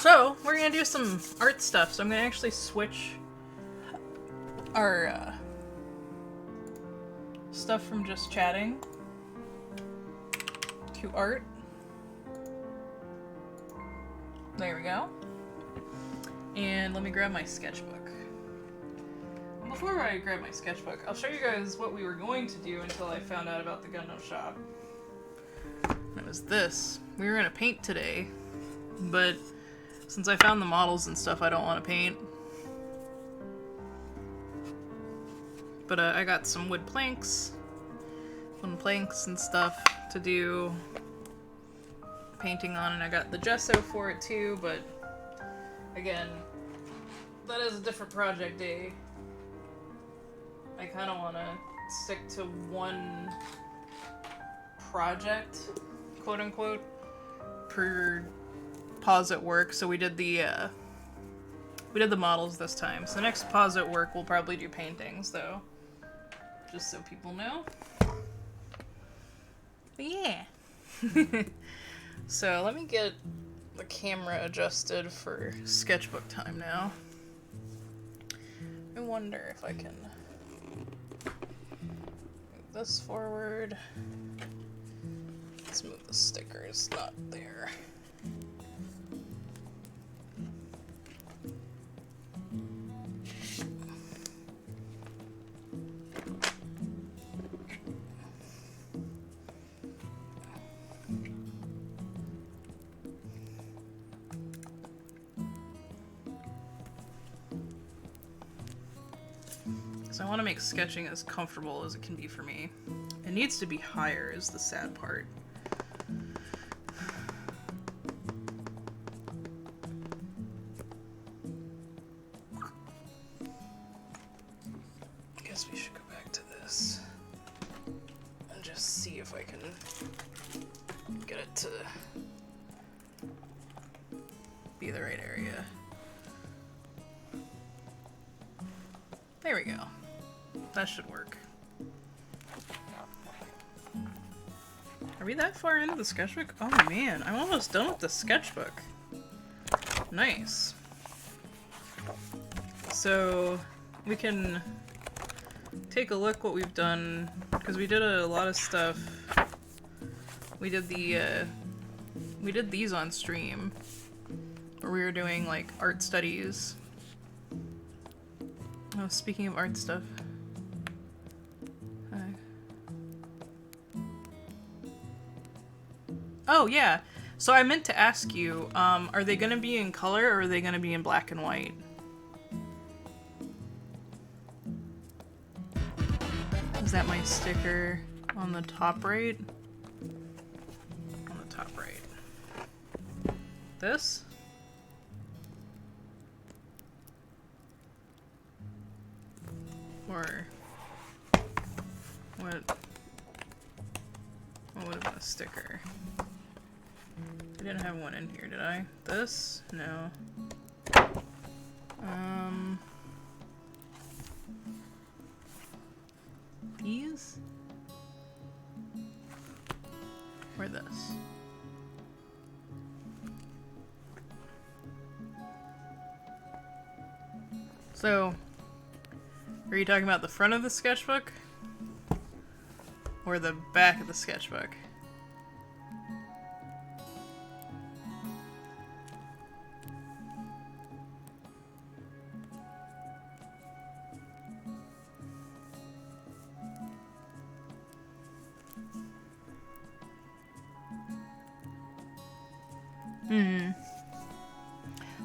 So, we're gonna do some art stuff, so I'm gonna actually switch our stuff from just chatting to art. There we go. And let me grab my sketchbook. Before I grab my sketchbook, I'll show you guys what we were going to do until I found out about the Gundam shop. It was this. We were gonna paint today, but since I found the models and stuff, I don't want to paint. But I got some wood planks and stuff to do painting on, and I got the gesso for it too, but again, that is a different project day. I kind of want to stick to one project, quote unquote, per Paws at work. So we did the models this time. So the next Paws at work we'll probably do paintings though, just so people know. But yeah. So let me get the camera adjusted for sketchbook time now. I wonder if I can move this forward. Let's move the stickers, not there. So I want to make sketching as comfortable as it can be for me. It needs to be higher is the sad part. I guess we should go back to this and just see if I can get it to be the right area. There we go. That should work. Are we that far into the sketchbook? Oh man, I'm almost done with the sketchbook. Nice. So we can take a look what we've done, because we did a lot of stuff. We did these on stream, where we were doing like art studies. Oh, speaking of art stuff. Oh, yeah. So I meant to ask you, are they gonna be in color or are they gonna be in black and white? Is that my sticker on the top right? On the top right. This? Or what would have been a sticker? I didn't have one in here, did I? This? No. These? Or this? So, are you talking about the front of the sketchbook? Or the back of the sketchbook?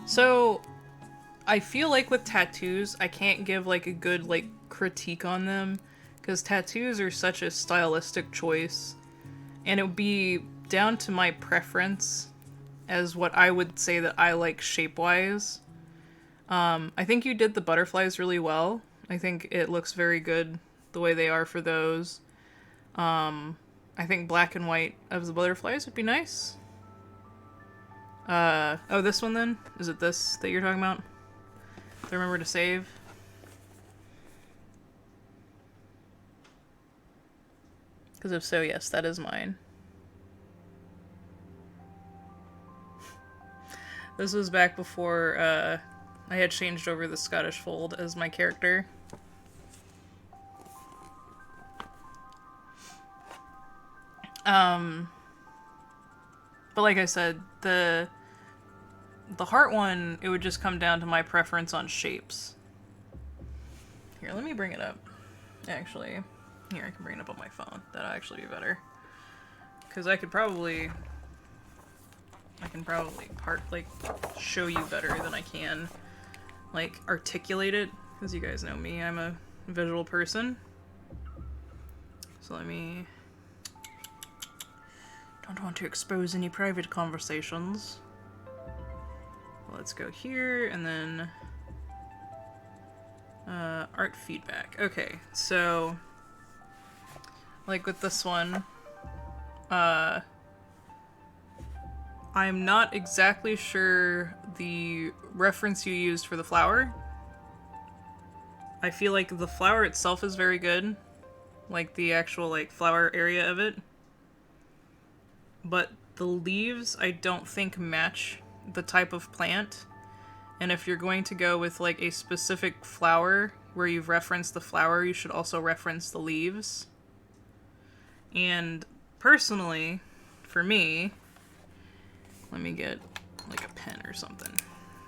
So, I feel like with tattoos, I can't give like a good like critique on them, because tattoos are such a stylistic choice, and it would be down to my preference as what I would say that I like shape-wise. I think you did the butterflies really well. I think it looks very good the way they are for those. I think black and white of the butterflies would be nice. Oh, this one then? Is it this that you're talking about? Do I remember to save? Because if so, yes, that is mine. This was back before I had changed over the Scottish Fold as my character. But like I said, the heart one, it would just come down to my preference on shapes. Here, let me bring it up. Actually, here, I can bring it up on my phone. That'll actually be better. Because I can probably show you better than I can, like, articulate it. Because you guys know me, I'm a visual person. So let me... Don't want to expose any private conversations. Let's go here, and then... art feedback. Okay, so... like with this one... I'm not exactly sure the reference you used for the flower. I feel like the flower itself is very good. Like, the actual, like, flower area of it. But the leaves, I don't think match the type of plant. And if you're going to go with, like, a specific flower where you've referenced the flower, you should also reference the leaves. And personally, for me, let me get, like, a pen or something.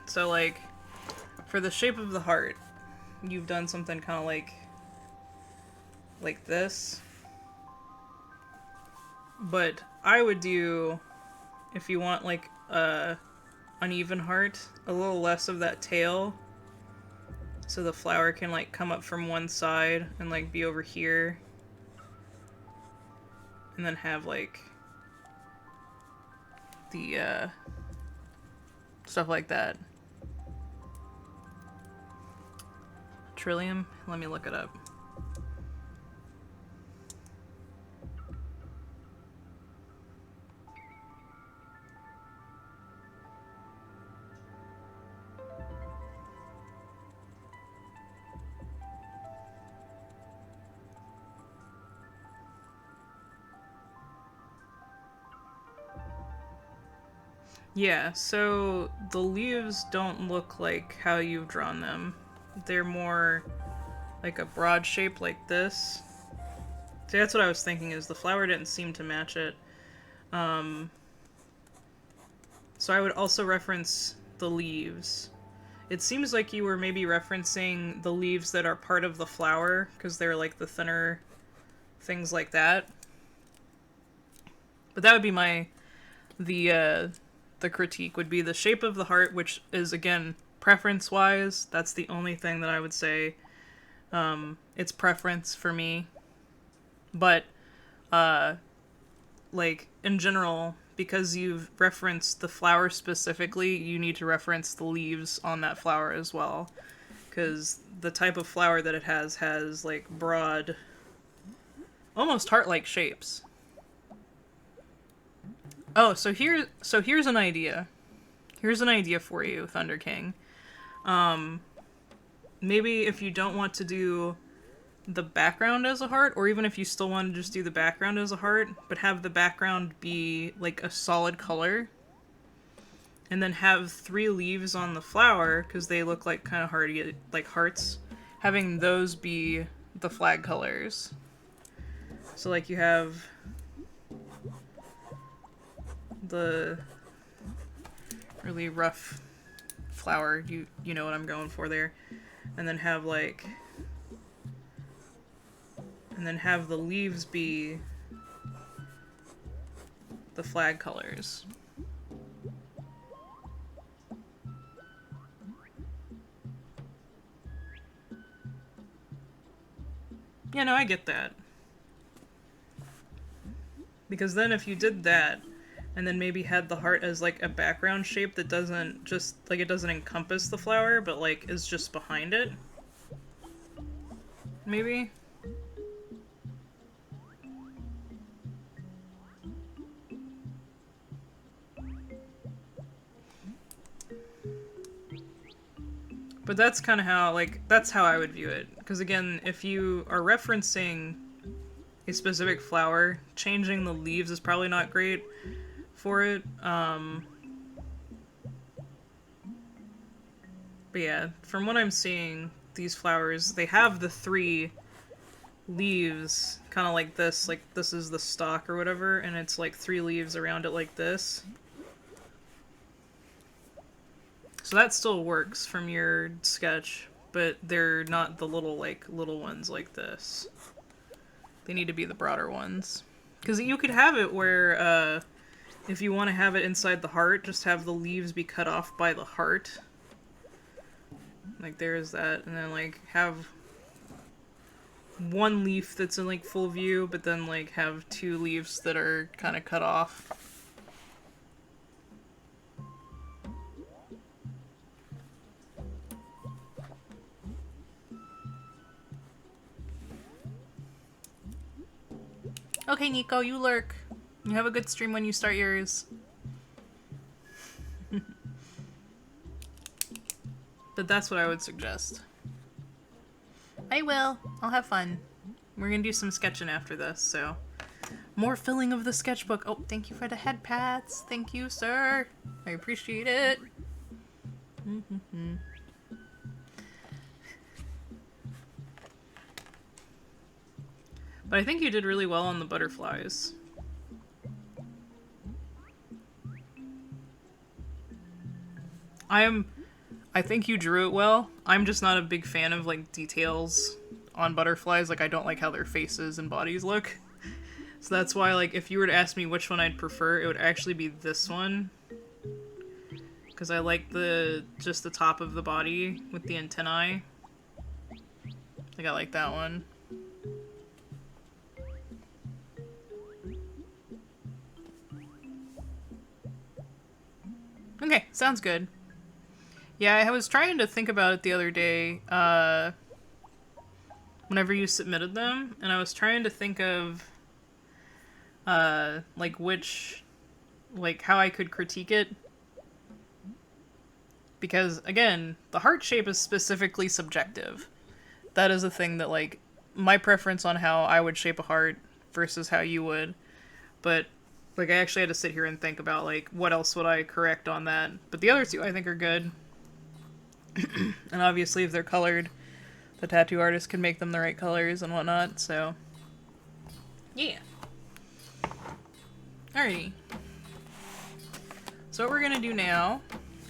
So, like, for the shape of the heart, you've done something kind of like this. But I would do, if you want, like, a uneven heart, a little less of that tail, so the flower can, like, come up from one side and, like, be over here, and then have, like, the, stuff like that. Trillium? Let me look it up. Yeah, so the leaves don't look like how you've drawn them. They're more like a broad shape like this. See, that's what I was thinking, is the flower didn't seem to match it. So I would also reference the leaves. It seems like you were maybe referencing the leaves that are part of the flower, because they're like the thinner things like that. But that would be the critique would be the shape of the heart, which is, again, preference-wise, that's the only thing that I would say. It's preference for me. But, like, in general, because you've referenced the flower specifically, you need to reference the leaves on that flower as well. Because the type of flower that it has, like, broad, almost heart-like shapes. Oh, so here's an idea. Here's an idea for you, Thunder King. Maybe if you don't want to do the background as a heart, or even if you still want to just do the background as a heart, but have the background be like a solid color, and then have 3 leaves on the flower, because they look like kind of hardy, like hearts, having those be the flag colors. So like you have the really rough flower, you know what I'm going for there, and then have like, and then have the leaves be the flag colors. Yeah, no, I get that. Because then if you did that, and then maybe had the heart as like a background shape that doesn't just, like, it doesn't encompass the flower, but like is just behind it. Maybe? But that's kind of how, like, that's how I would view it. Because again, if you are referencing a specific flower, changing the leaves is probably not great for it. But yeah, from what I'm seeing, these flowers, they have the 3 leaves, kind of like this. Like, this is the stalk or whatever, and it's like 3 leaves around it like this. So that still works from your sketch, but they're not the little ones like this. They need to be the broader ones. Because you could have it where, if you want to have it inside the heart, just have the leaves be cut off by the heart. Like, there's that. And then, like, have 1 leaf that's in, like, full view, but then, like, have 2 leaves that are kind of cut off. Okay, Nico, you lurk. You have a good stream when you start yours. But that's what I would suggest. I will. I'll have fun. We're gonna do some sketching after this, so... More filling of the sketchbook. Oh, thank you for the head pats. Thank you, sir. I appreciate it. But I think you did really well on the butterflies. I think you drew it well. I'm just not a big fan of, like, details on butterflies. Like, I don't like how their faces and bodies look. So that's why, like, if you were to ask me which one I'd prefer, it would actually be this one. Because I like just the top of the body with the antennae. I think I like that one. Okay, sounds good. Yeah, I was trying to think about it the other day, whenever you submitted them, and I was trying to think of, like, how I could critique it. Because, again, the heart shape is specifically subjective. That is a thing that, like, my preference on how I would shape a heart versus how you would. But, like, I actually had to sit here and think about, like, what else would I correct on that. But the other 2 I think are good. And obviously, if they're colored, the tattoo artist can make them the right colors and whatnot, so... Yeah. Alrighty. So what we're gonna do now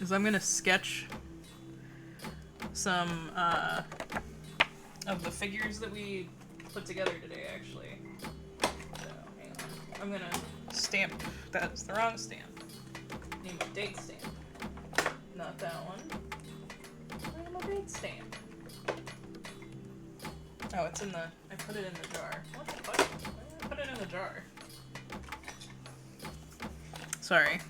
is I'm gonna sketch some, of the figures that we put together today, actually. So, hang on. I'm gonna stamp... That's the wrong stamp. Need my date stamp. Not that one. Date stamp. Oh, it's in the... I put it in the jar. What the fuck? Why did I put it in the jar? Sorry.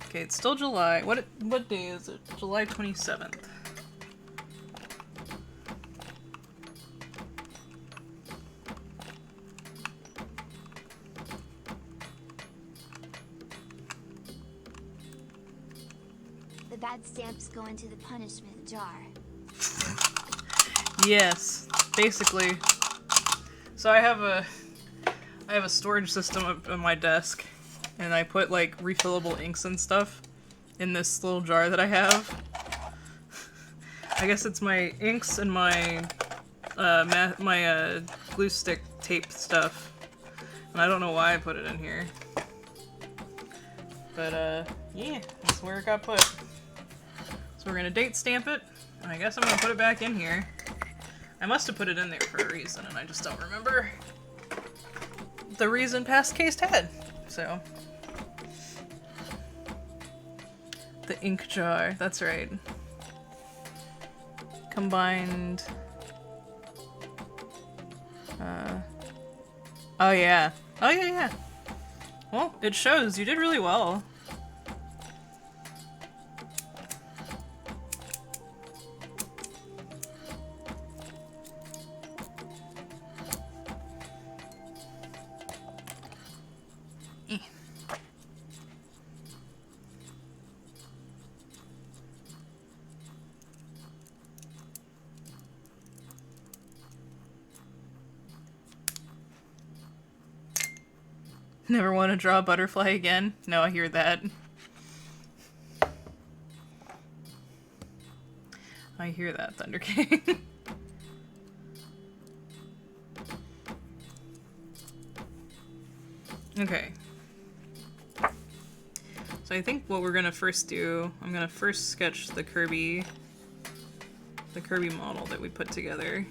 Okay, it's still July. What day is it? July 27th. The bad stamps go into the punishment jar. Yes, basically. So I have a storage system up on my desk, and I put, like, refillable inks and stuff in this little jar that I have. I guess it's my inks and my glue stick tape stuff, and I don't know why I put it in here. But yeah, that's where it got put. So we're gonna date stamp it, and I guess I'm gonna put it back in here. I must have put it in there for a reason, and I just don't remember the reason past case had. So. The ink jar, that's right. Combined. Oh yeah. Oh yeah, yeah. Well, it shows. You did really well. Never want to draw a butterfly again? No, I hear that. I hear that, Thunder King. Okay. So I think what we're gonna first do, I'm gonna first sketch the Kirby model that we put together.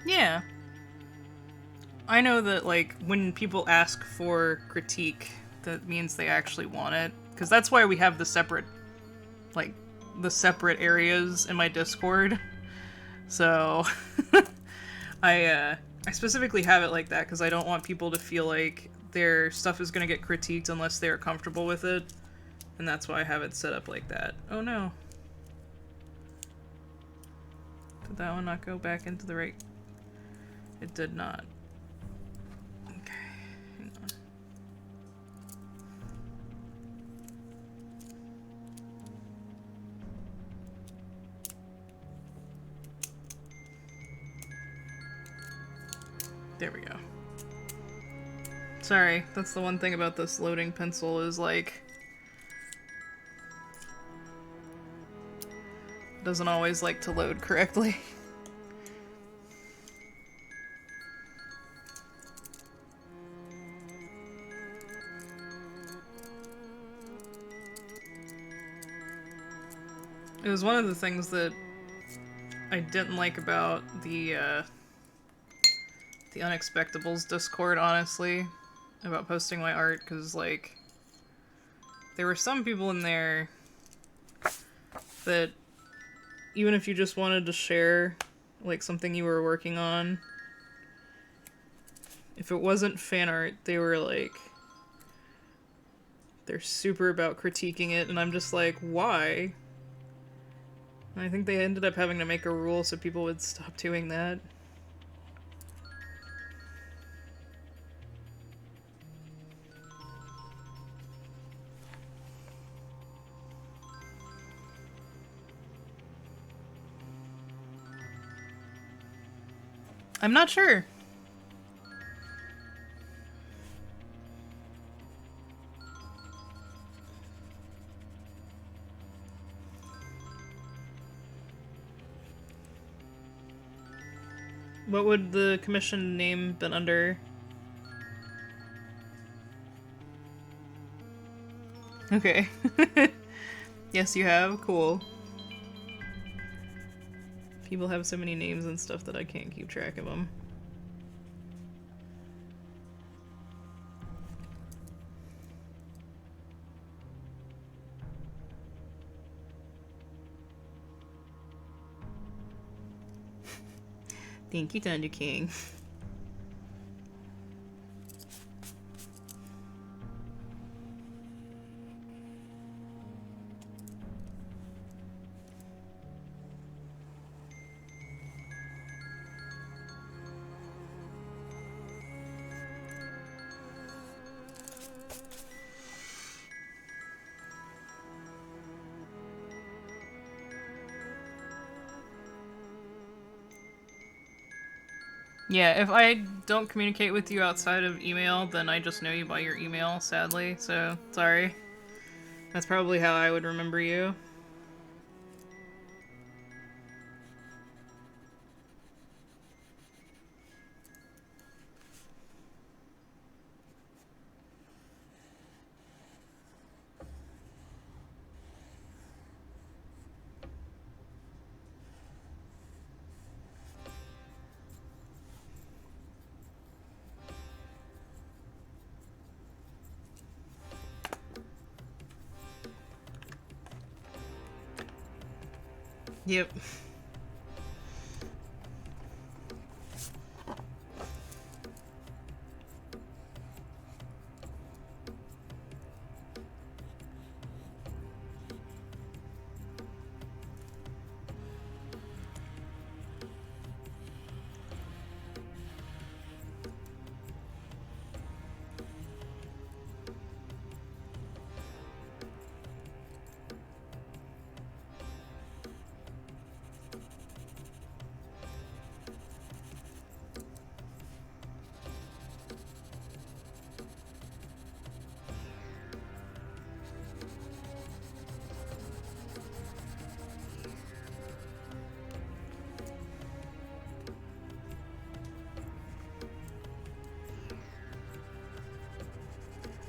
Yeah. I know that, like, when people ask for critique, that means they actually want it. Because that's why we have the separate, like, the separate areas in my Discord. So, I specifically have it like that because I don't want people to feel like their stuff is going to get critiqued unless they're comfortable with it. And that's why I have it set up like that. Oh no. Did that one not go back into the right? It did not. Okay, hang on. There we go. Sorry, that's the one thing about this loading pencil is, like, it doesn't always like to load correctly. It was one of the things that I didn't like about the Unexpectables Discord, honestly, about posting my art, because, like, there were some people in there that, even if you just wanted to share, like, something you were working on, if it wasn't fan art, they were, like, they're super about critiquing it, and I'm just like, why? And I think they ended up having to make a rule so people would stop doing that. I'm not sure. What would the commission name been under? Okay. Yes, you have? Cool. People have so many names and stuff that I can't keep track of them. Thank you, Thunder King. Yeah, if I don't communicate with you outside of email, then I just know you by your email, sadly, so sorry. That's probably how I would remember you. Yep.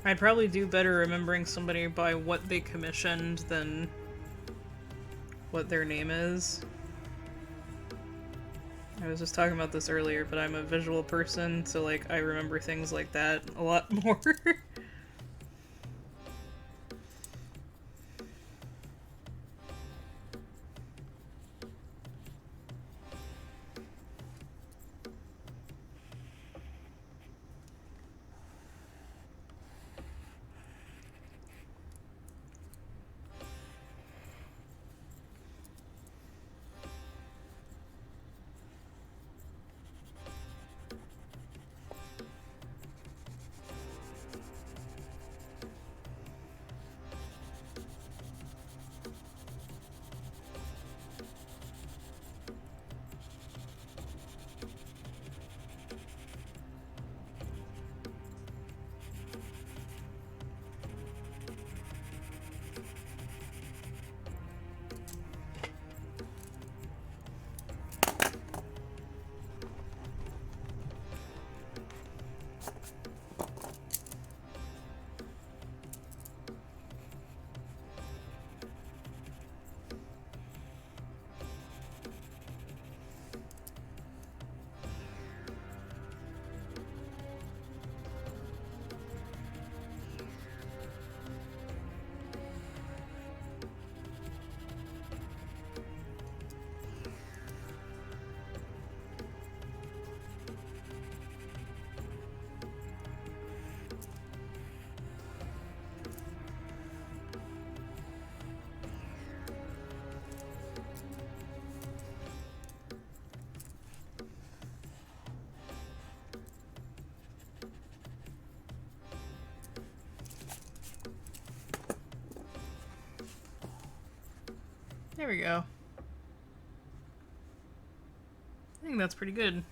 I'd probably do better remembering somebody by what they commissioned than what their name is. I was just talking about this earlier, but I'm a visual person, so like I remember things like that a lot more. There we go. I think that's pretty good.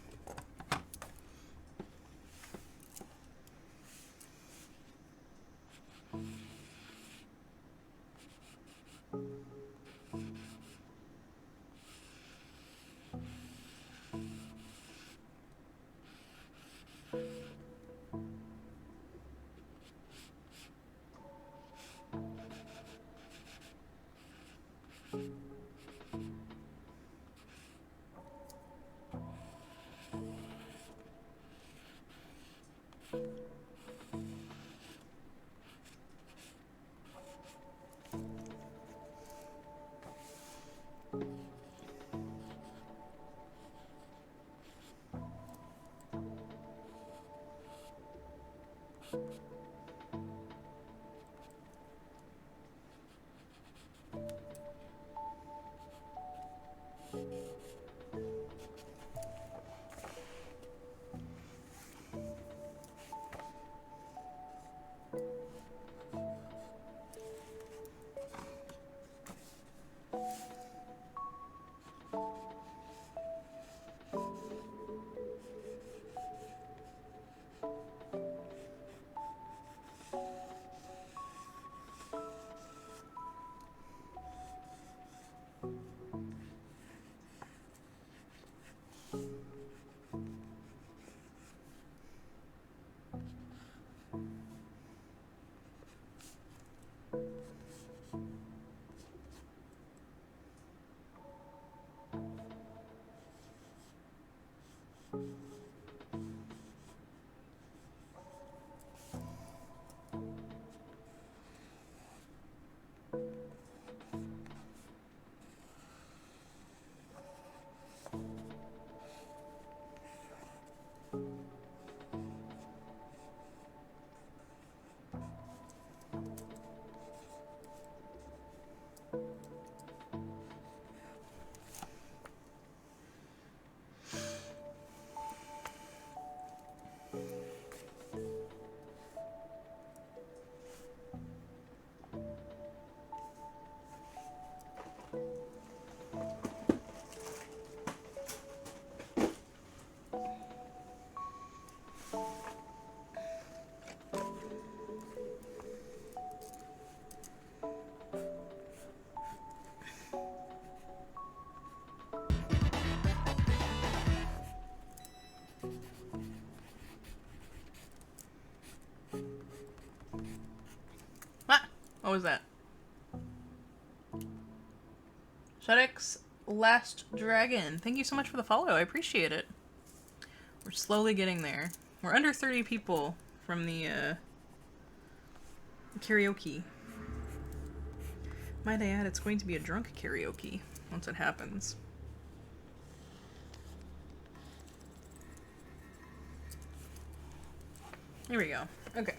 Ah! What was that? Shudix Last Dragon. Thank you so much for the follow. I appreciate it. We're slowly getting there. We're under 30 people from the karaoke. Might I add, it's going to be a drunk karaoke once it happens. Here we go. Okay.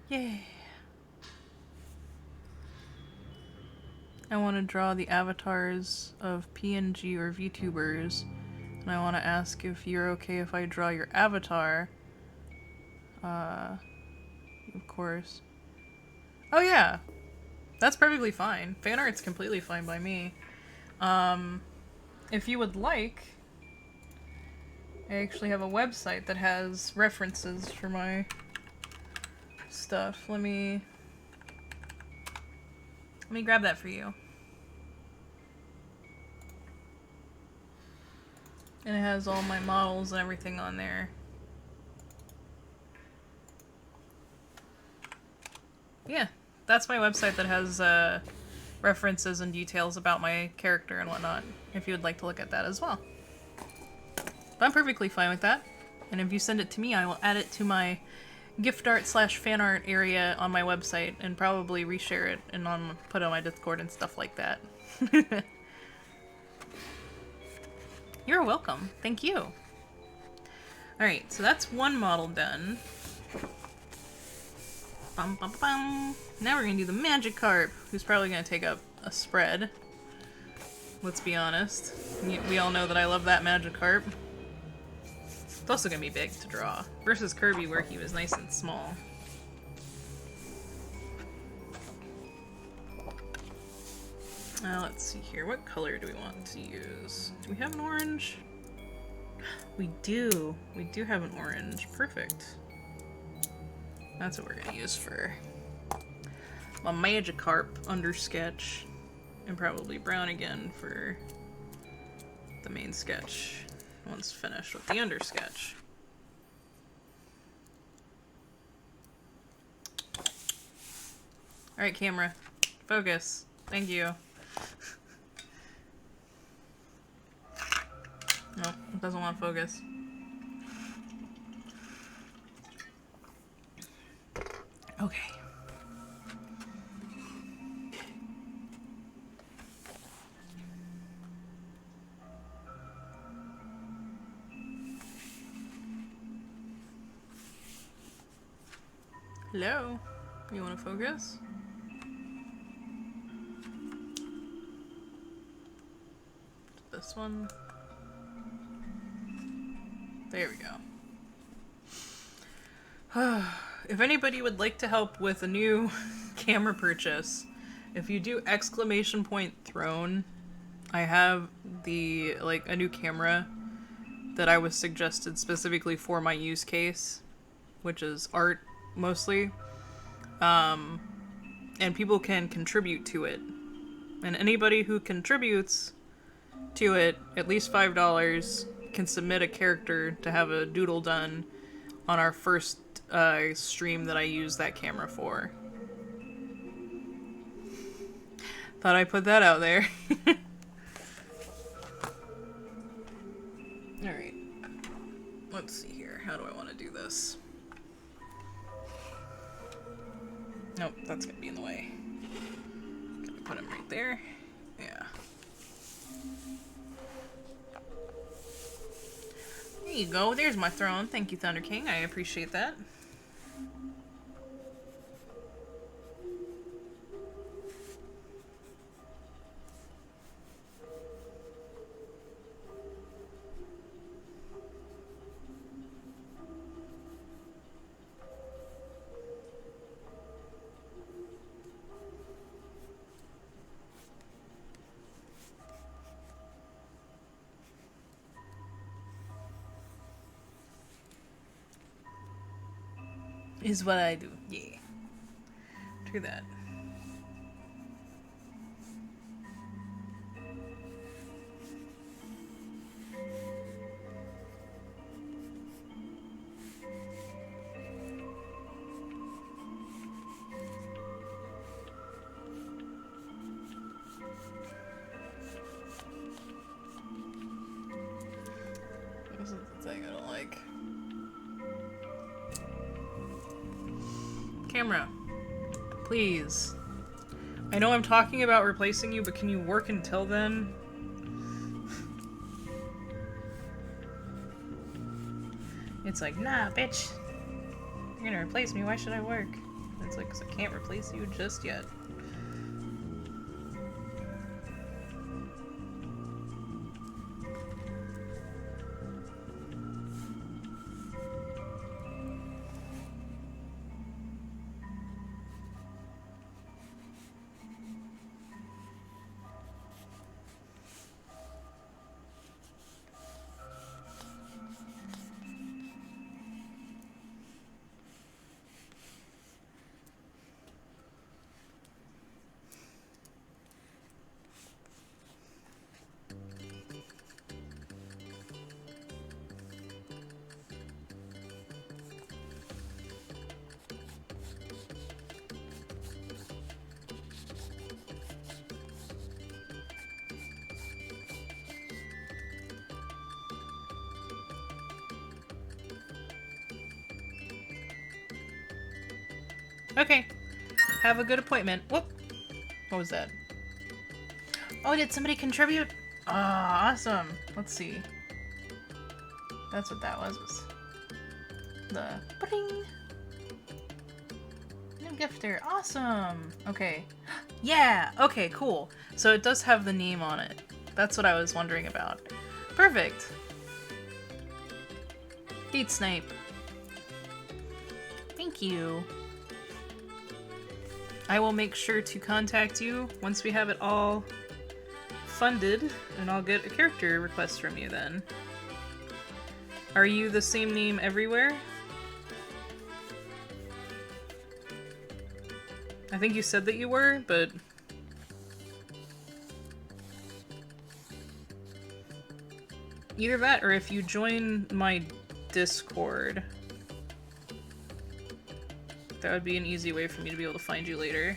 Yay. I want to draw the avatars of PNG or VTubers, and I want to ask if you're okay if I draw your avatar. Of course. Oh yeah, that's perfectly fine. Fan art's completely fine by me. If you would like, I actually have a website that has references for my stuff. Let me grab that for you. And it has all my models and everything on there. Yeah, that's my website that has references and details about my character and whatnot, if you would like to look at that as well. But I'm perfectly fine with that. And if you send it to me, I will add it to my gift art / fan art area on my website and probably reshare it and put it on my Discord and stuff like that. You're welcome. Thank you. Alright, so that's one model done. Bum, bum, bum. Now we're gonna do the Magikarp, who's probably gonna take up a spread. Let's be honest. We all know that I love that Magikarp. It's also gonna be big to draw. Versus Kirby, where he was nice and small. Let's see here. What color do we want to use? Do we have an orange? We do. We do have an orange. Perfect. That's what we're gonna use for my Magikarp under sketch. And probably brown again for the main sketch once finished with the under sketch. Alright, camera. Focus. Thank you. Nope, it doesn't want focus. Okay. Hello? You want to focus? This one. There we go. If anybody would like to help with a new camera purchase, if you do !throne, I have a new camera that I was suggested specifically for my use case, which is art mostly. And people can contribute to it. And anybody who contributes to it, at least $5, can submit a character to have a doodle done on our first stream that I use that camera for. Thought I'd put that out there. Alright. Let's see here. How do I want to do this? Nope, that's gonna be in the way. put him right there. Yeah. There you go. There's my throne. Thank you, Thunder King. I appreciate that. Is what I do. Yeah. True that. This is the thing I don't like. Camera. Please. I know I'm talking about replacing you, but can you work until then? It's like, nah, bitch. You're gonna replace me, why should I work? And it's like, 'cause I can't replace you just yet. Okay. Have a good appointment. Whoop. What was that? Oh, did somebody contribute? Ah, awesome. Let's see. That's what that was the bring. New gifter. Awesome. Okay. Yeah. Okay, cool. So it does have the name on it. That's what I was wondering about. Perfect. Beat Snipe. Thank you. I will make sure to contact you once we have it all funded, and I'll get a character request from you then. Are you the same name everywhere? I think you said that you were, but... Either that, or if you join my Discord, that would be an easy way for me to be able to find you later.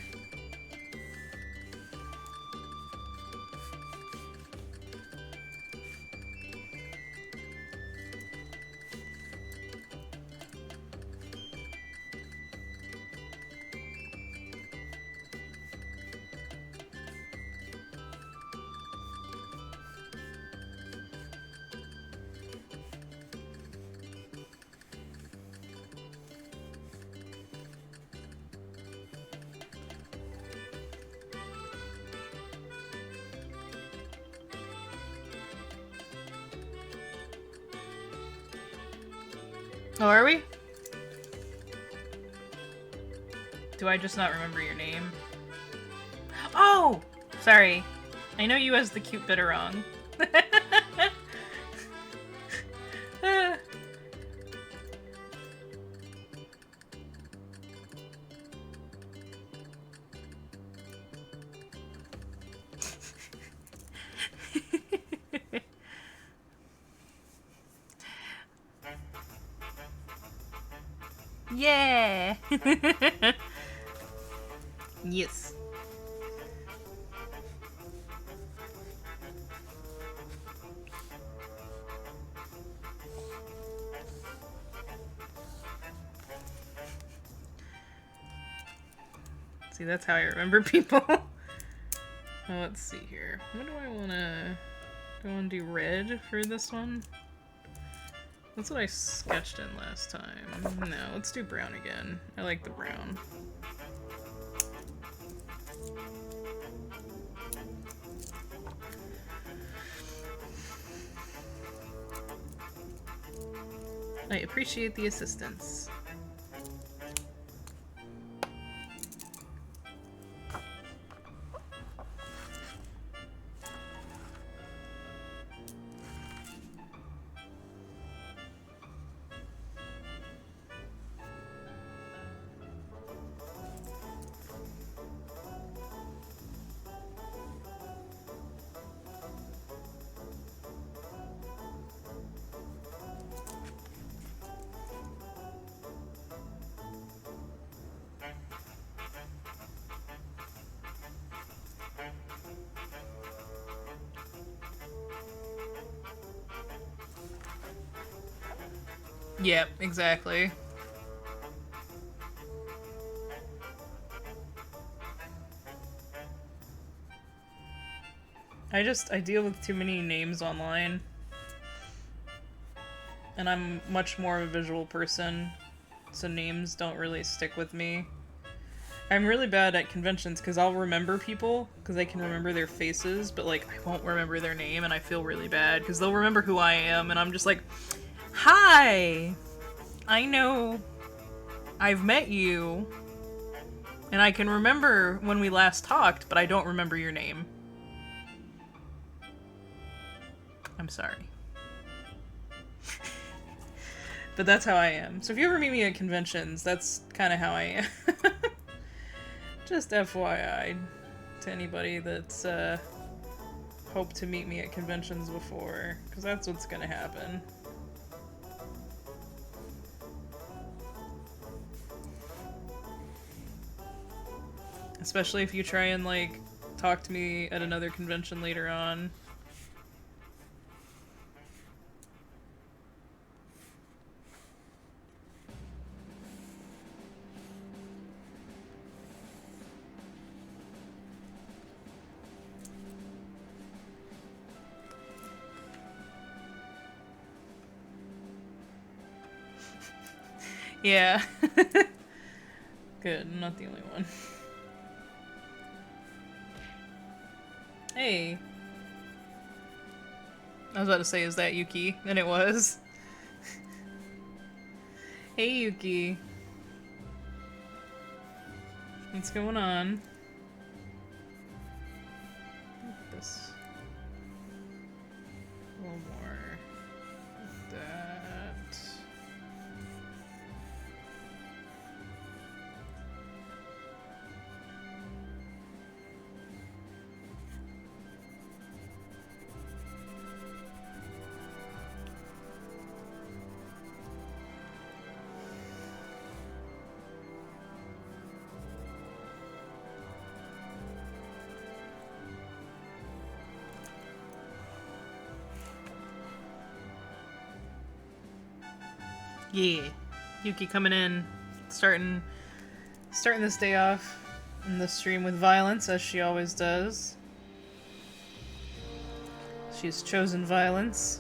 Oh, are we? Do I just not remember your name? Oh! Sorry. I know you as the cute bitterong. Yeah! Yes. See, that's how I remember people. Let's see here. What do I wanna... Do I wanna do red for this one? That's what I sketched in last time. No, let's do brown again. I like the brown. I appreciate the assistance. Yep, exactly. I deal with too many names online. And I'm much more of a visual person, so names don't really stick with me. I'm really bad at conventions because I'll remember people because I can remember their faces, but like I won't remember their name and I feel really bad because they'll remember who I am and I'm just like, hi! I know I've met you and I can remember when we last talked, but I don't remember your name. I'm sorry. But that's how I am. So if you ever meet me at conventions, that's kind of how I am. Just FYI to anybody that's hoped to meet me at conventions before, because that's what's gonna happen. Especially if you try and, like, talk to me at another convention later on. Yeah. Good, I'm not the only one. Hey. I was about to say, is that Yuki? And it was. Hey, Yuki. What's going on? This. A little more. Like that. Yeah, Yuki coming in, starting this day off in the stream with violence, as she always does. She's chosen violence.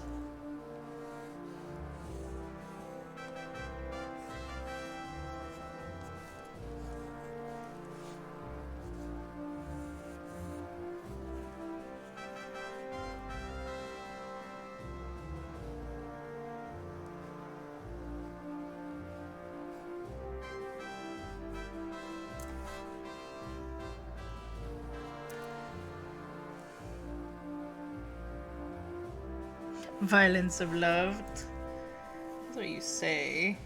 Violence of love. That's what you say.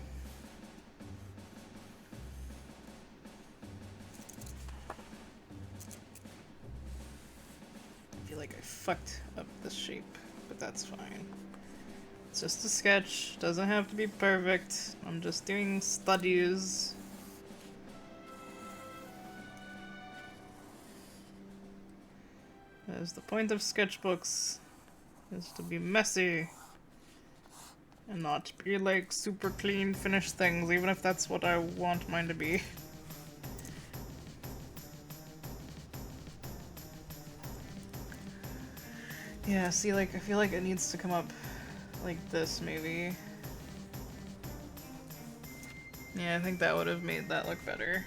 I feel like I fucked up this shape, but that's fine. It's just a sketch. Doesn't have to be perfect. I'm just doing studies. That is the point of sketchbooks. Is to be messy and not be like super clean finished things, even if that's what I want mine to be. Yeah, see, like, I feel like it needs to come up like this, maybe. Yeah, I think that would have made that look better.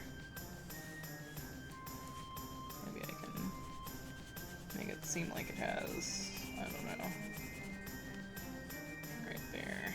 Maybe I can make it seem like it has, I don't know, right there.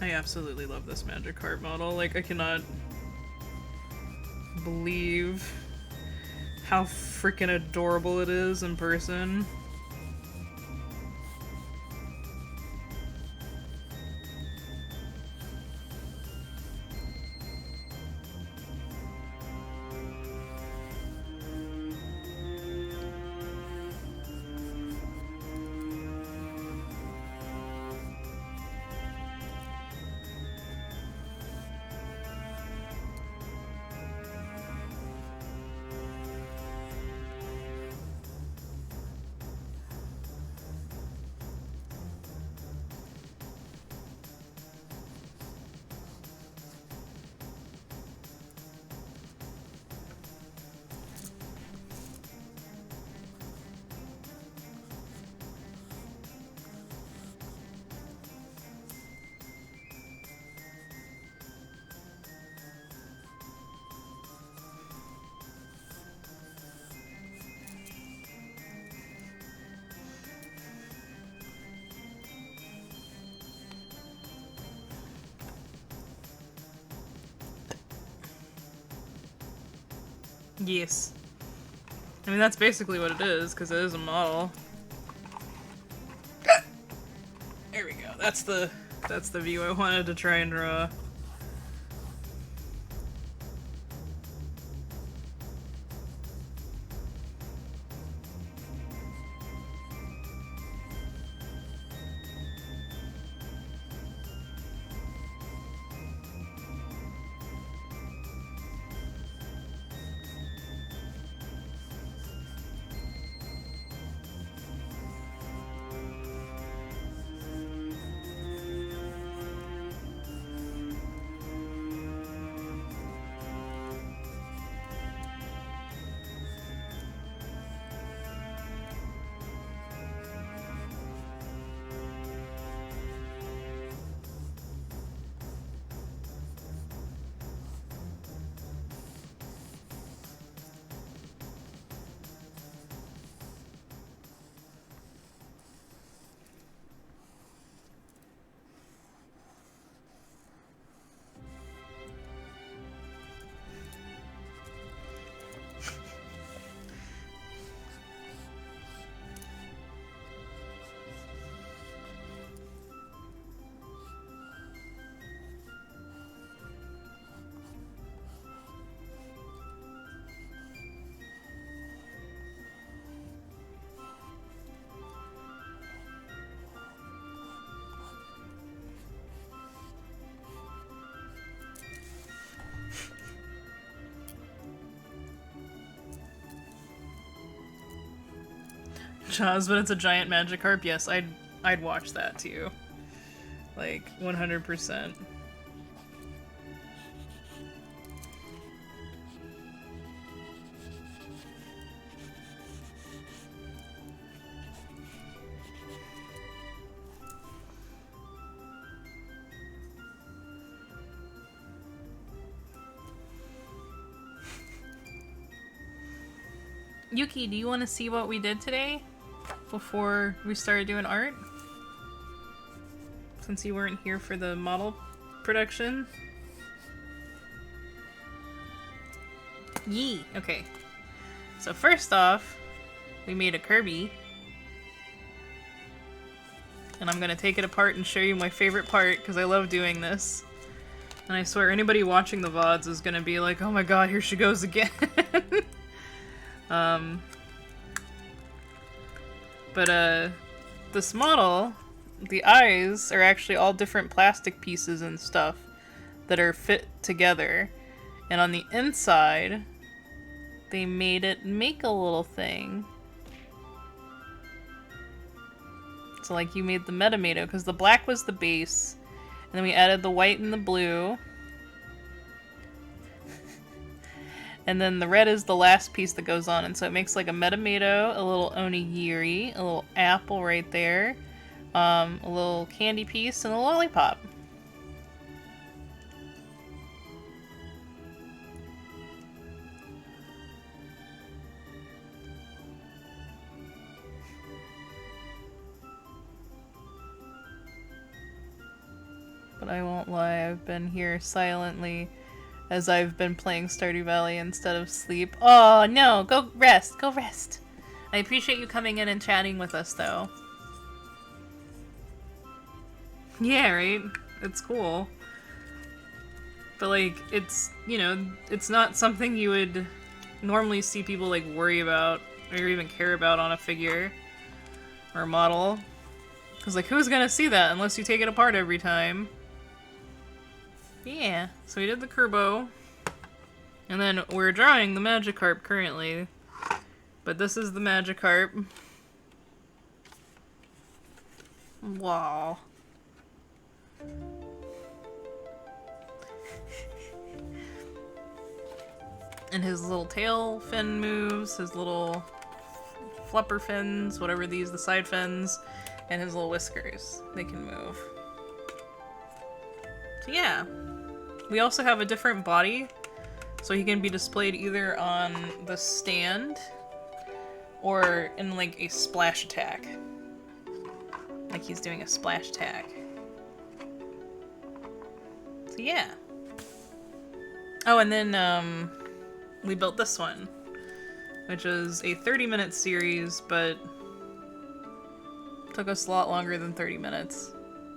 I absolutely love this Magikarp model. Like, I cannot believe how freaking adorable it is in person. Yes. I mean, that's basically what it is, because it is a model. There we go. That's the view I wanted to try and draw. Jaws, but it's a giant Magikarp. Yes, I'd watch that too. Like 100%. Yuki, do you want to see what we did today? Before we started doing art? Since you weren't here for the model production? Yee! Okay. So first off, we made a Kirby. And I'm gonna take it apart and show you my favorite part, because I love doing this. And I swear anybody watching the VODs is gonna be like, oh my god, here she goes again. But this model, the eyes are actually all different plastic pieces and stuff. that are fit together. And on the inside, they made it make a little thing. So like you made the Metamato, because the black was the base, and then we added the white and the blue. And then the red is the last piece that goes on, and so it makes like a Metamato, a little onigiri, a little apple right there, a little candy piece, and a lollipop. But I won't lie, I've been here silently as I've been playing Stardew Valley instead of sleep. Oh no, go rest, go rest. I appreciate you coming in and chatting with us though. Yeah, right? It's cool. But like, it's, you know, it's not something you would normally see people like worry about or even care about on a figure or a model. Because like, who's gonna see that unless you take it apart every time? Yeah, so we did the Kerbo. And then we're drawing the Magikarp currently. But this is the Magikarp. Wow. And his little tail fin moves, his little flupper fins, whatever these, the side fins, and his little whiskers. They can move. So yeah. We also have a different body, so he can be displayed either on the stand or in like a splash attack. Like he's doing a splash attack. So yeah. Oh, and then we built this one, which is a 30-minute series, but took us a lot longer than 30 minutes.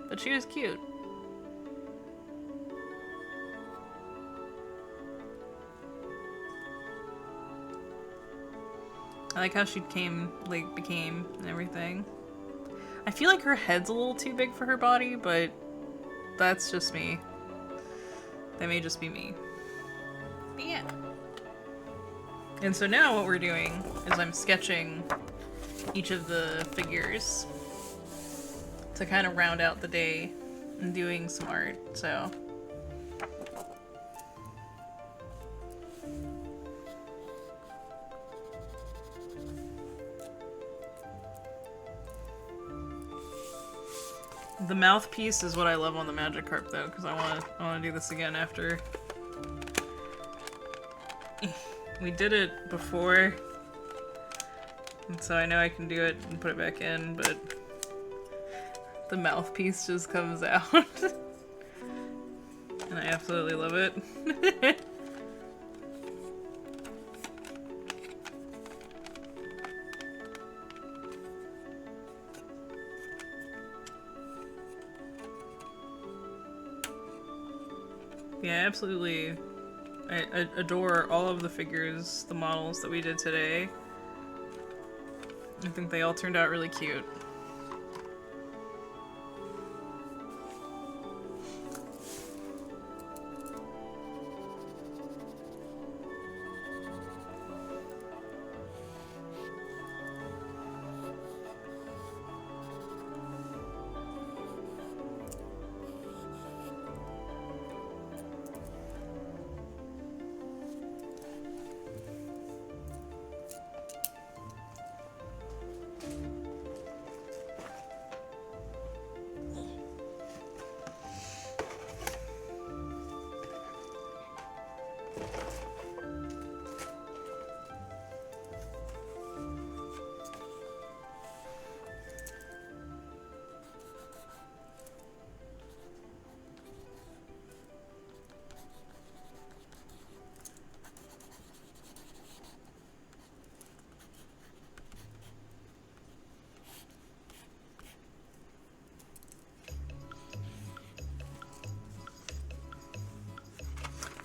But she was cute. I like how she became and everything. I feel like her head's a little too big for her body, but that's just me. That may just be me. But yeah. And so now what we're doing is I'm sketching each of the figures to kind of round out the day and doing some art, so. The mouthpiece is what I love on the Magikarp though, because I wanna do this again after. We did it before, and so I know I can do it and put it back in, but the mouthpiece just comes out. And I absolutely love it. Yeah, absolutely. I adore all of the figures, the models that we did today. I think they all turned out really cute.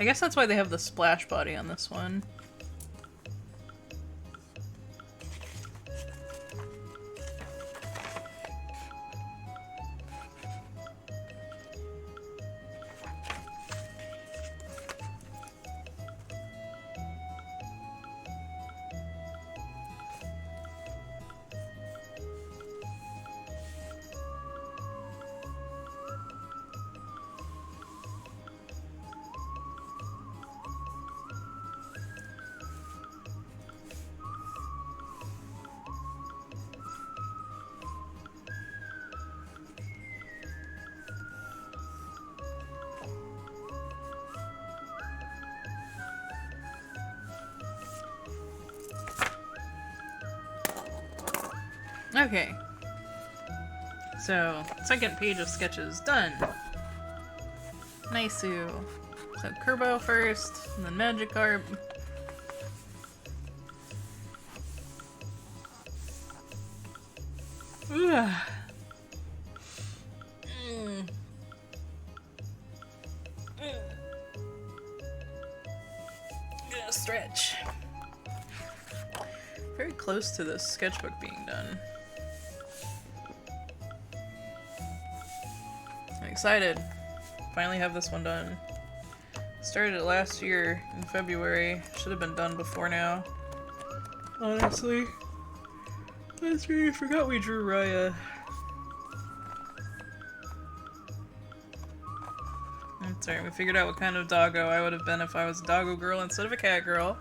I guess that's why they have the splash body on this one. Okay. So, second page of sketches done. Nice-oo. So Kerbo first, and then Magikarp. Ugh. Gonna stretch. Very close to this sketchbook being done. I'm excited. Finally have this one done. Started it last year in February. Should have been done before now. Honestly. That's right, I forgot we drew Raya. That's right, we figured out what kind of doggo I would have been if I was a doggo girl instead of a cat girl.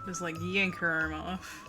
Just like yank her arm off.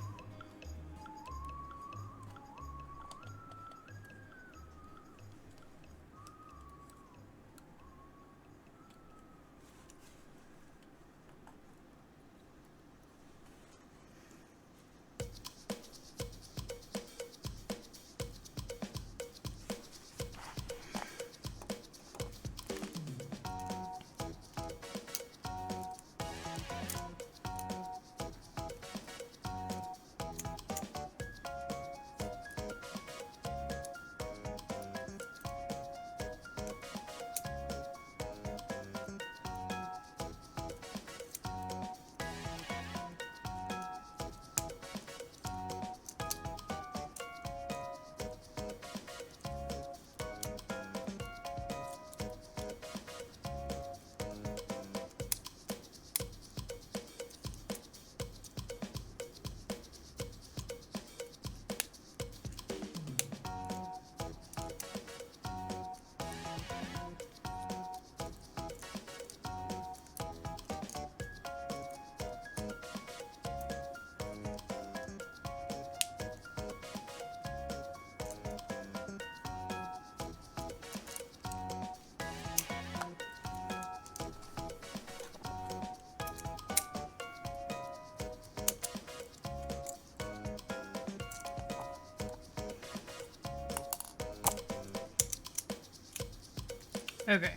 Okay.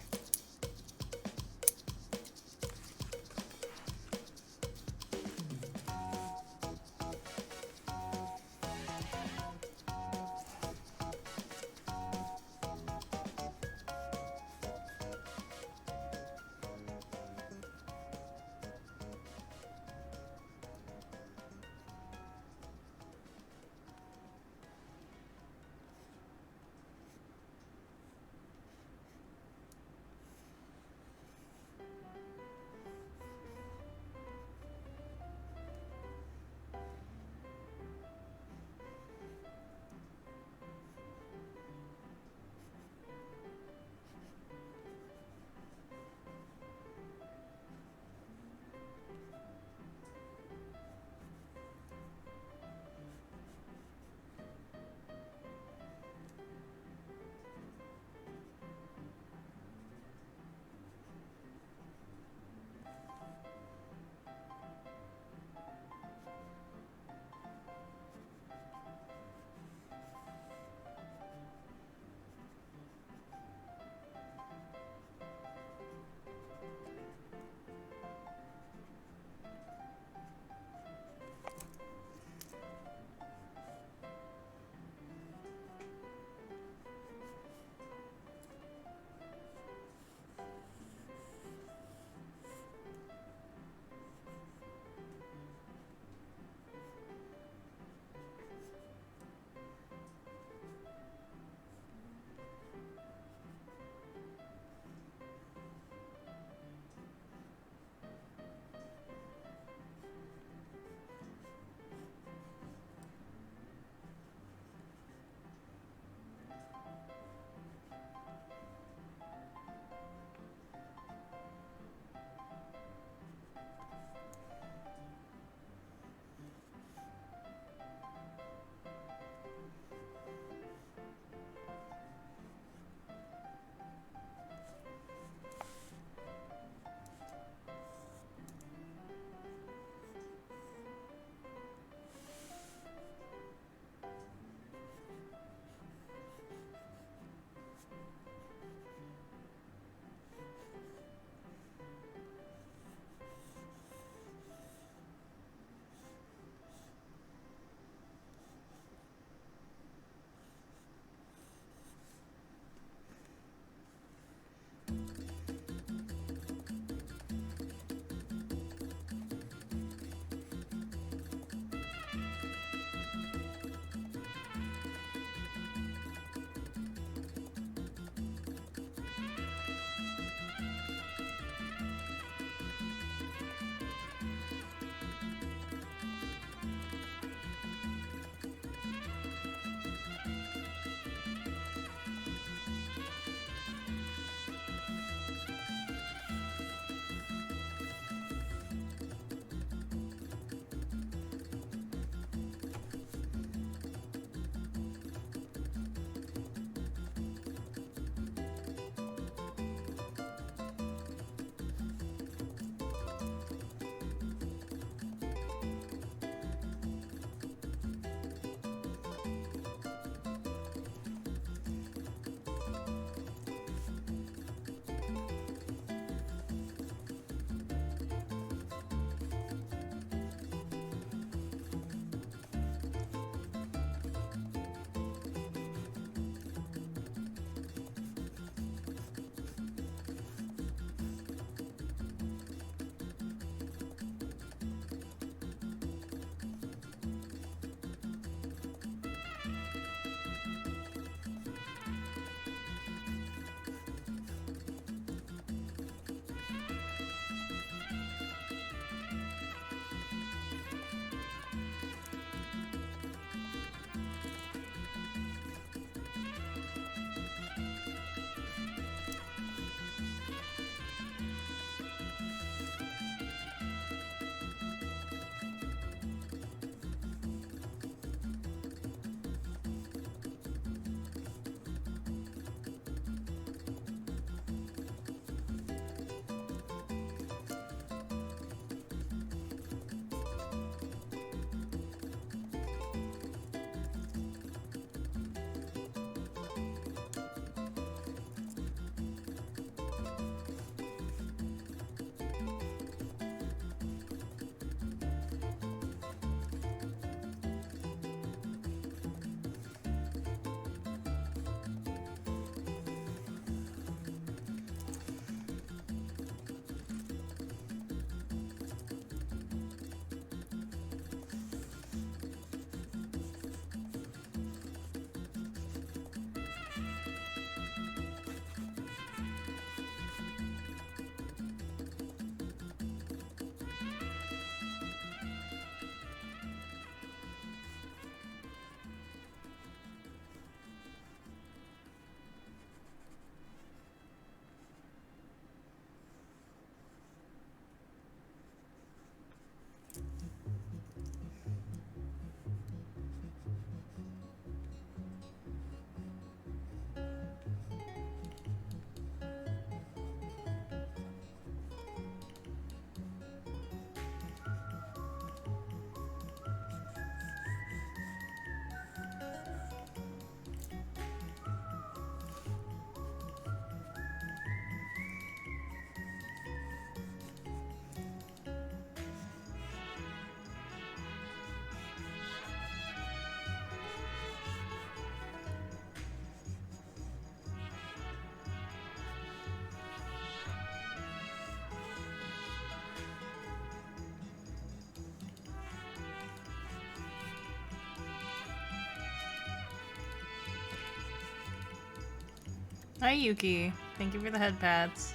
Hi, Yuki. Thank you for the head pats.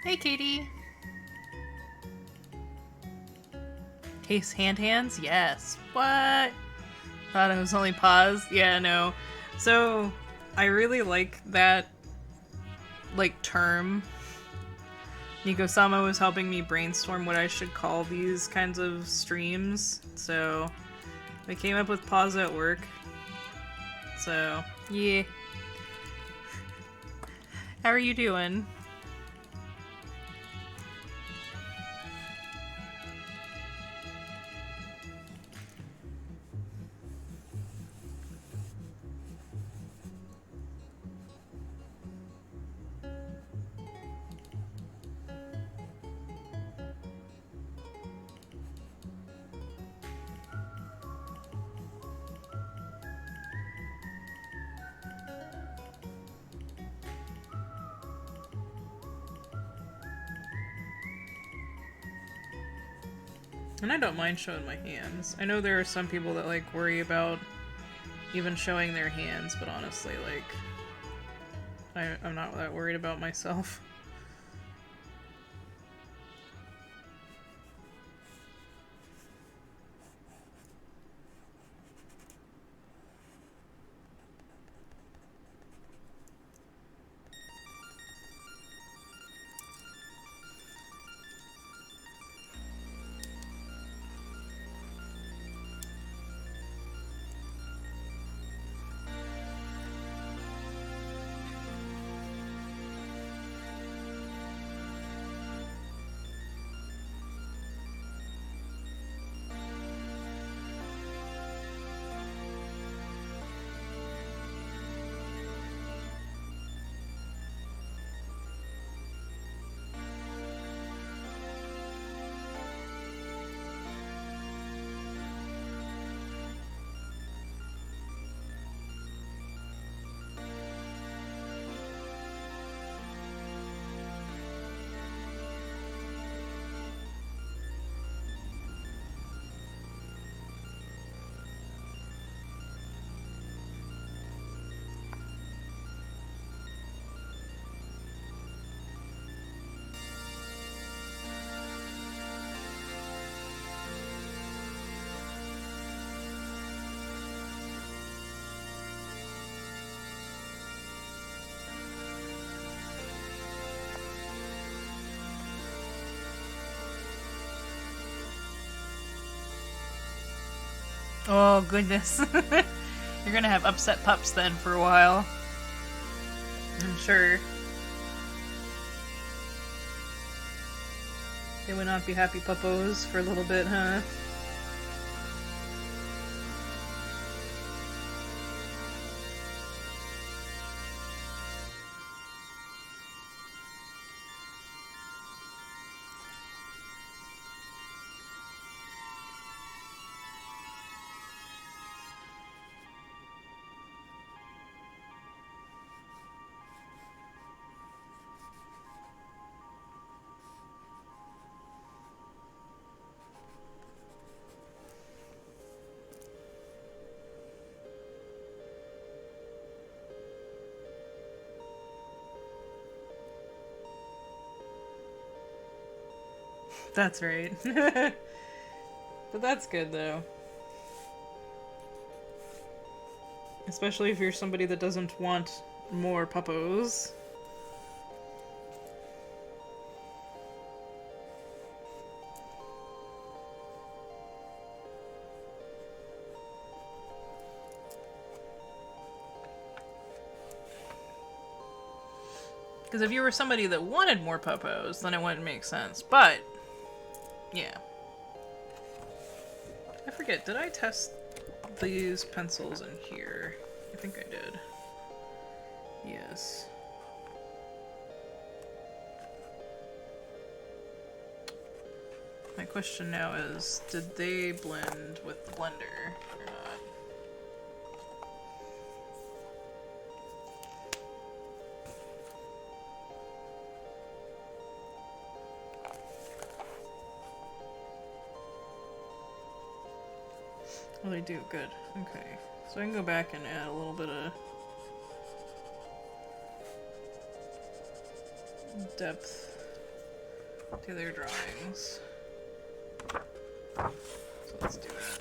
Hey, Katie. Case hands? Yes. What? Thought it was only Paws? Yeah, no. So, I really like that, like, term. Nico-sama was helping me brainstorm what I should call these kinds of streams, so we came up with Paws at Work. So, yeah. How are you doing? And I don't mind showing my hands. I know there are some people that, like, worry about even showing their hands, but honestly, like, I'm not that worried about myself. Oh, goodness. You're gonna have upset pups then for a while. I'm sure. They would not be happy puppos for a little bit, huh? That's right. But that's good, though. Especially if you're somebody that doesn't want more puppos. Because if you were somebody that wanted more puppos, then it wouldn't make sense. But, yeah. I forget, did I test these pencils in here? I think I did. Yes. question now is, did they blend with the blender or not? Oh, they do. Good. Okay. So I can go back and add a little bit of depth to their drawings. So let's do that.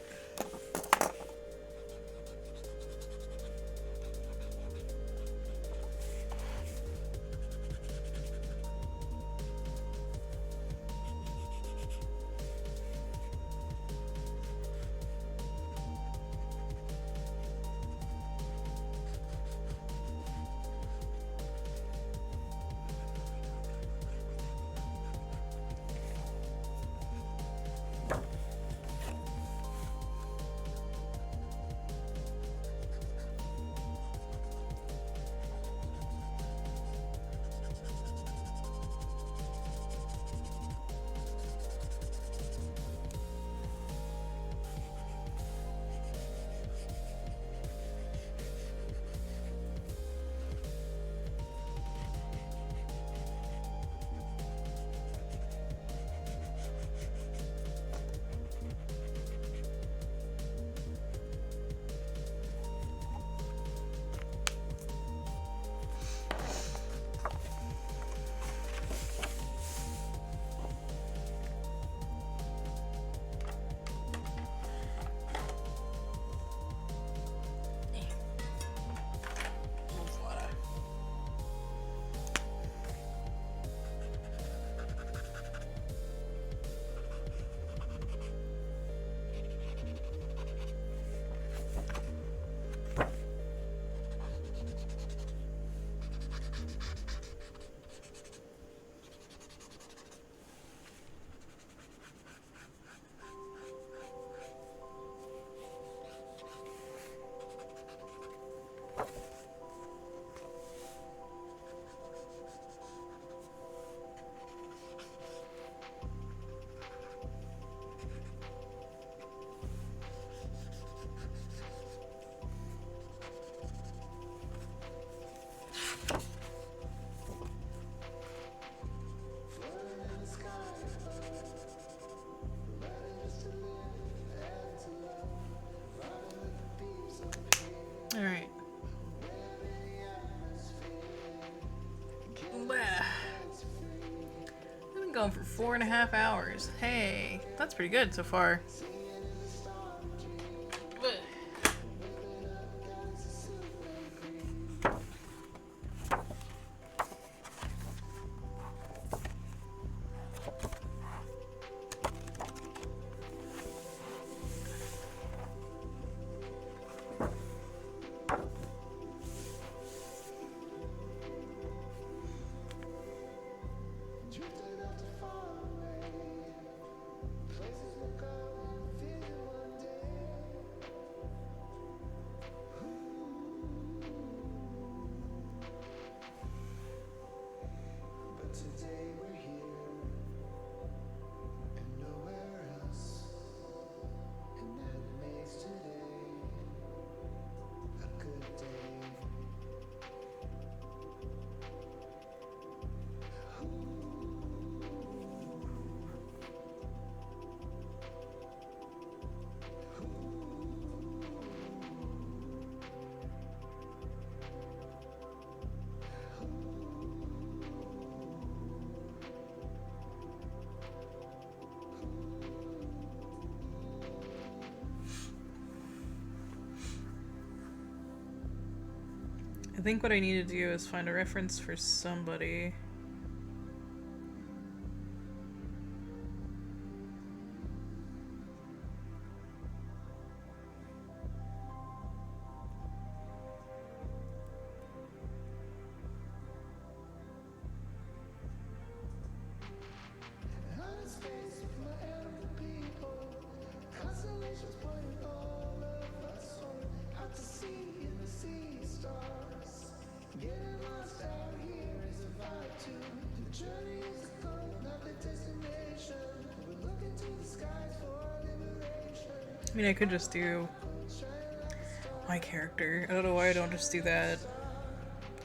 Alright. I've been going for 4.5 hours. Hey, that's pretty good so far. I think what I need to do is find a reference for somebody. mean, I could just do my character. I don't know why I don't just do that.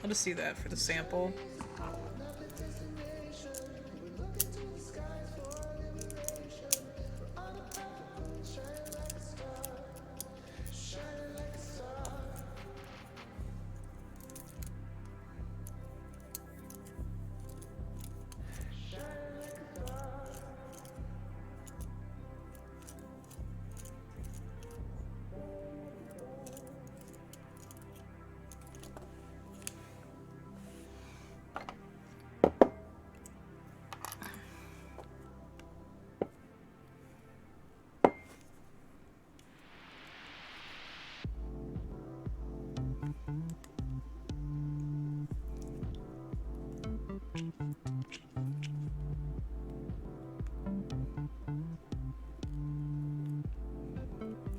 I'll just do that for the sample.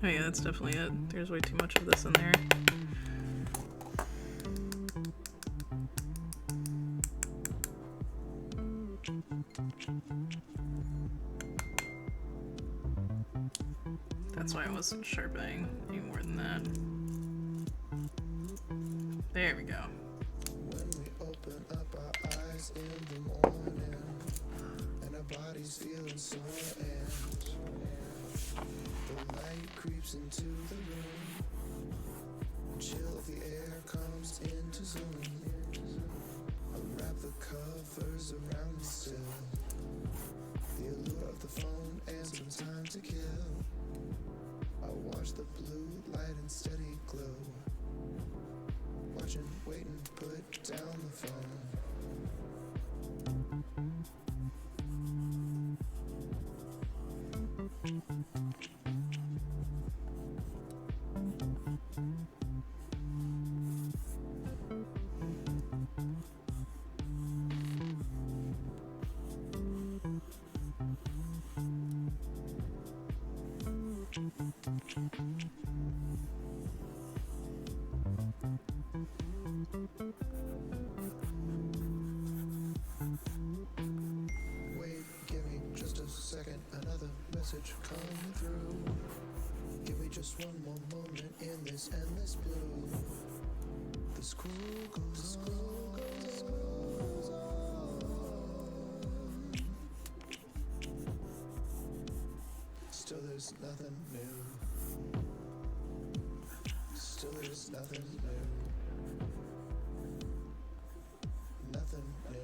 Oh yeah, that's definitely it. There's way too much of this in there. That's why I wasn't sharpening any more than that. There we go. When we open up our eyes in the morning and our bodies feeling sore and the light creeps into the room, chill of the air comes into zoom. Unwrap the covers around me still, the allure of the phone and some time to kill. I watch the blue light and steady glow, watching, waiting, put down the phone. Wait, give me just a second, another message coming through. Give me just one more moment in this endless blue. The scroll goes on. Still there's nothing new. Still there's nothing new. Nothing new.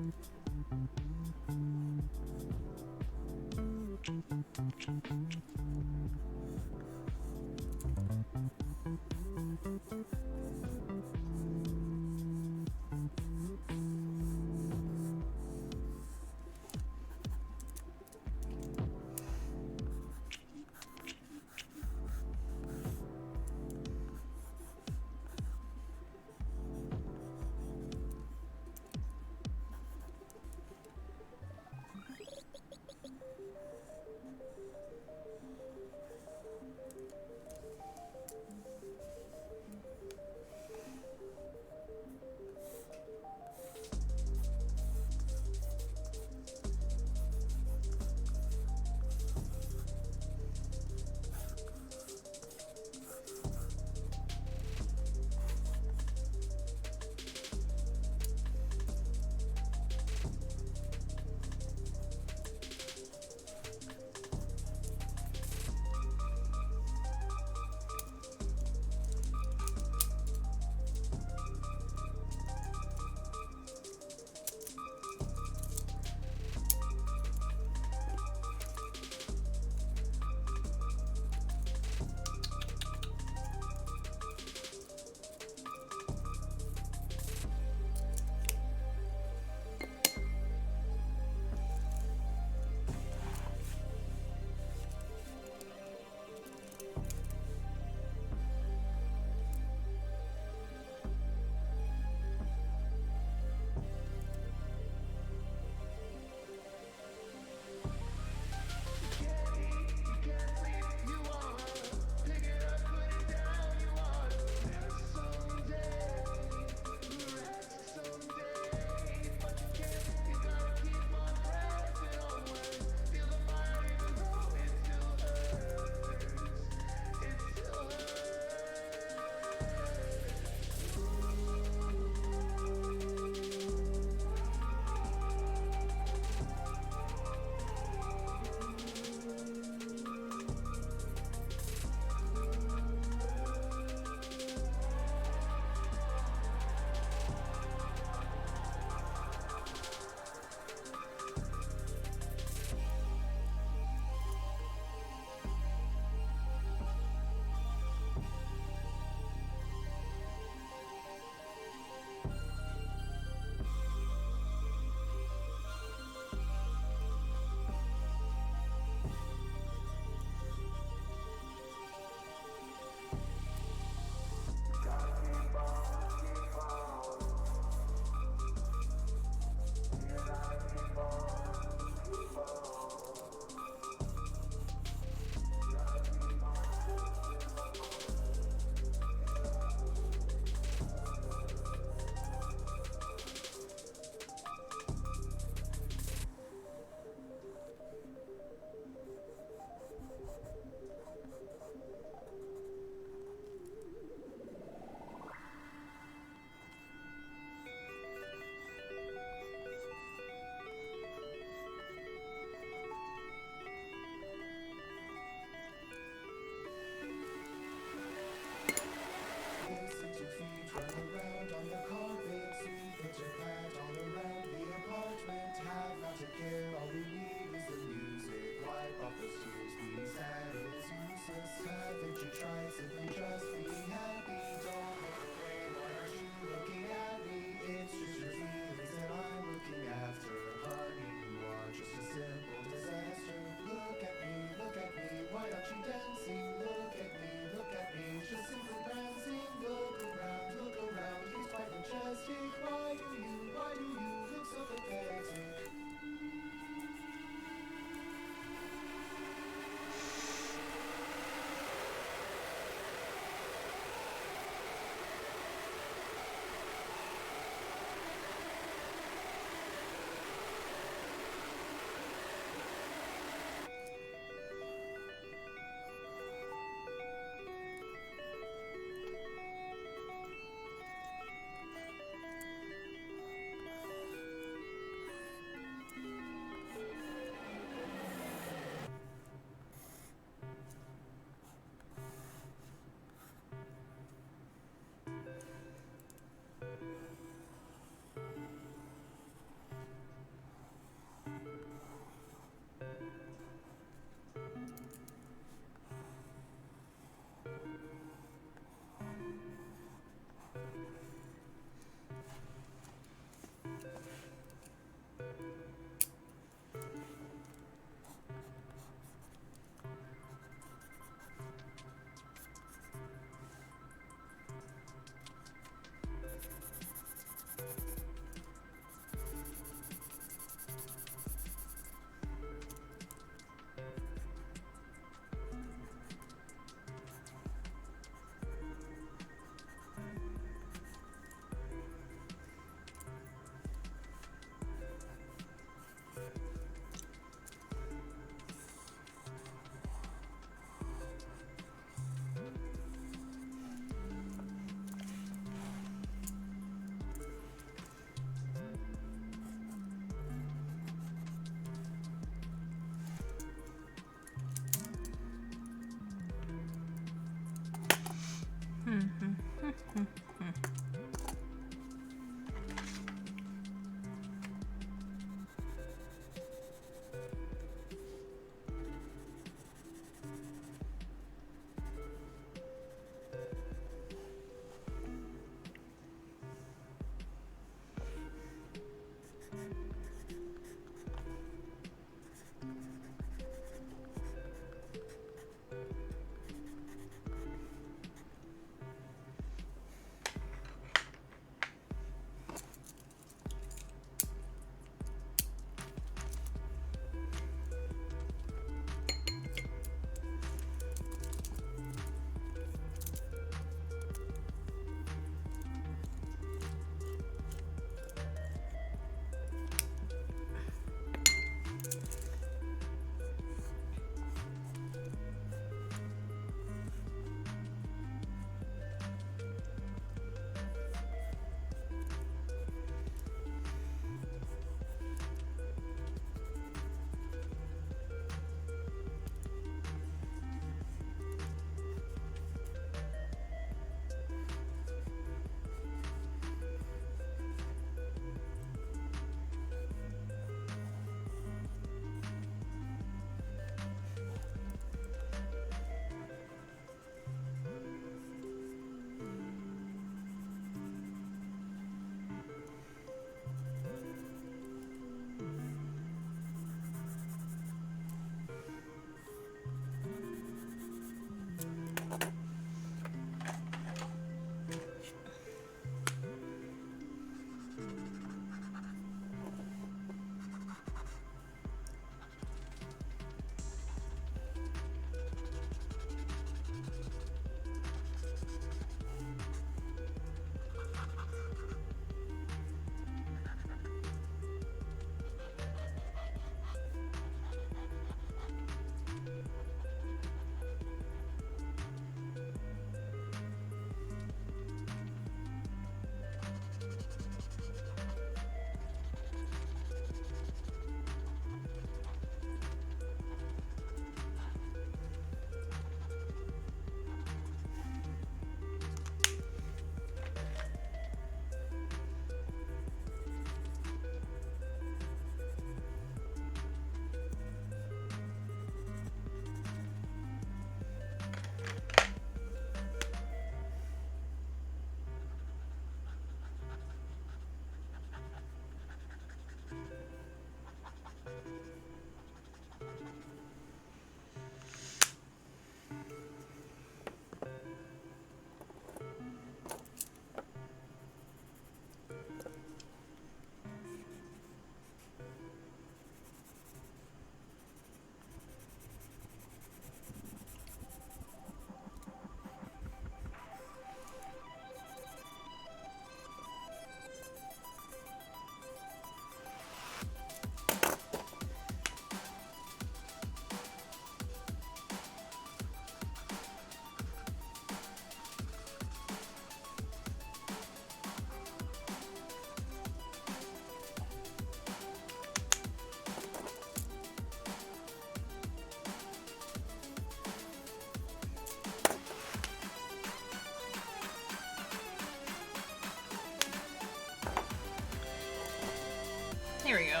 Here we go.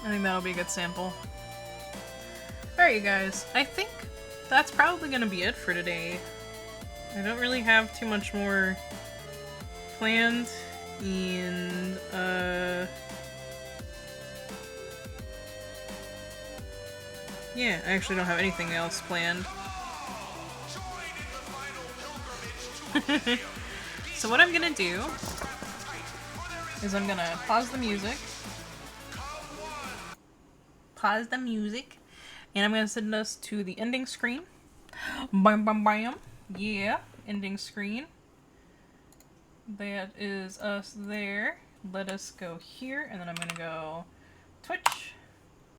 I think that'll be a good sample. Alright, you guys. I think that's probably gonna be it for today. I don't really have too much more planned, and yeah, I actually don't have anything else planned. So what I'm gonna do is I'm gonna pause the music, and I'm gonna send us to the ending screen. Bam, bam, bam. Yeah, ending screen. That is us there. Let us go here, and then I'm gonna go Twitch.